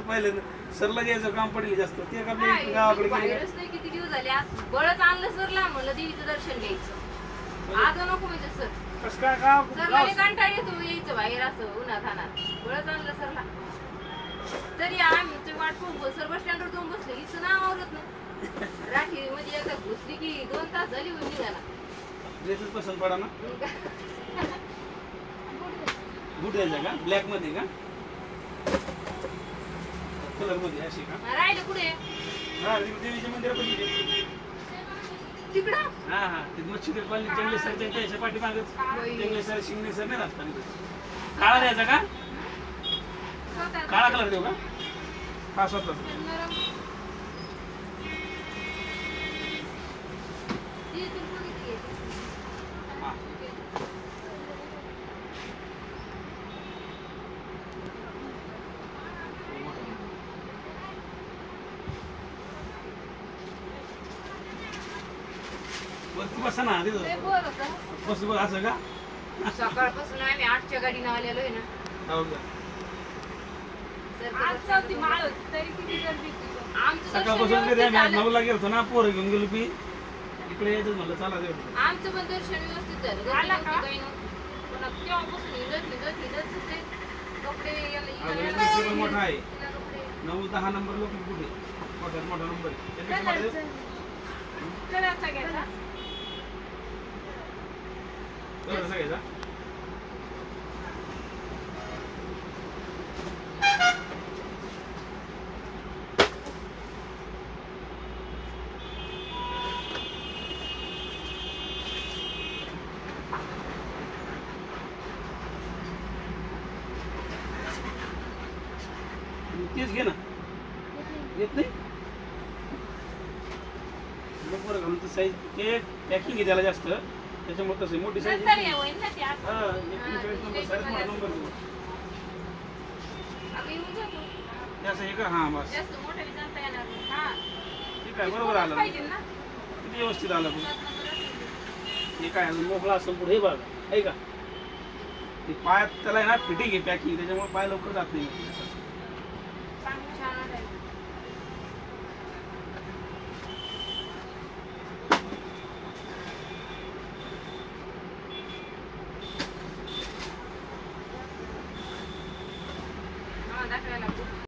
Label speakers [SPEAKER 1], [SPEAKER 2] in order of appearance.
[SPEAKER 1] पहिले सरला घ्यायचं काम पडले जास्त ते का गावाकडे
[SPEAKER 2] बाहेरच नाही किती दिवस झाले आज बळच आणलं सरला म्हणलं देवीचं दर्शन घ्यायचं आज नको म्हणजे सर
[SPEAKER 1] कसं काय का
[SPEAKER 2] सरला कंटाळ येतो यायचं बाहेर असं उन्हात खाणार बळच आणलं सरला तरी आम्ही वाट पाहून सर बस स्टँडवर जाऊन बसले हिचं नाव आवरत नाही राठी म्हणजे एकदा घुसली की 2 तास झाली होऊन निघाला
[SPEAKER 1] ड्रेसच पसंत पडा ना बूट घ्यायचा का ब्लॅक मध्ये का कलर मध्ये अशी का
[SPEAKER 2] राहिले कुठे
[SPEAKER 1] हा देवीच्या मंदिरापाशी
[SPEAKER 2] तिकडं
[SPEAKER 1] हा हा ते मच्छी कॉलनी जंगले सरच्या त्याच्या पाठीमागच जंगले सर शिंगणे सर नाही राहतात काळा द्यायचा का काळा कलर देऊ का हा स्वतः बसा ना बस बस असं का
[SPEAKER 2] सकाळपासून आम्ही 8च्या गाडीने आलेलो आहे ना
[SPEAKER 1] हो का सकाळपासून कधी आम्ही 9ला गेलो ना पोरं घेऊन गेलो की इकडे यायचं म्हणलं चला
[SPEAKER 2] आमचं पण दर्शन व्यवस्थित झालं तेव्हापासून हिंडत होते
[SPEAKER 1] कपडे मोठा आहे 9-10 नंबर लोक कुठे मोठा नंबर घ्यायचा तेच घे ना येत नाही बरं घालून साईज ते पॅकिंग आहे त्याला जास्त त्याच्यामुळे तसं मोठी साईज हा 39 नंबर साईज मोठा नंबर असं हे का हा बस ठीक आहे बरोबर आलं किती व्यवस्थित आलं हे काय मोकळा असं पुढे हे बघा आहे का ते पायात त्याला आहे ना फिटिंग आहे पॅकिंग त्याच्यामुळे पाय लवकर जात नाही
[SPEAKER 2] छान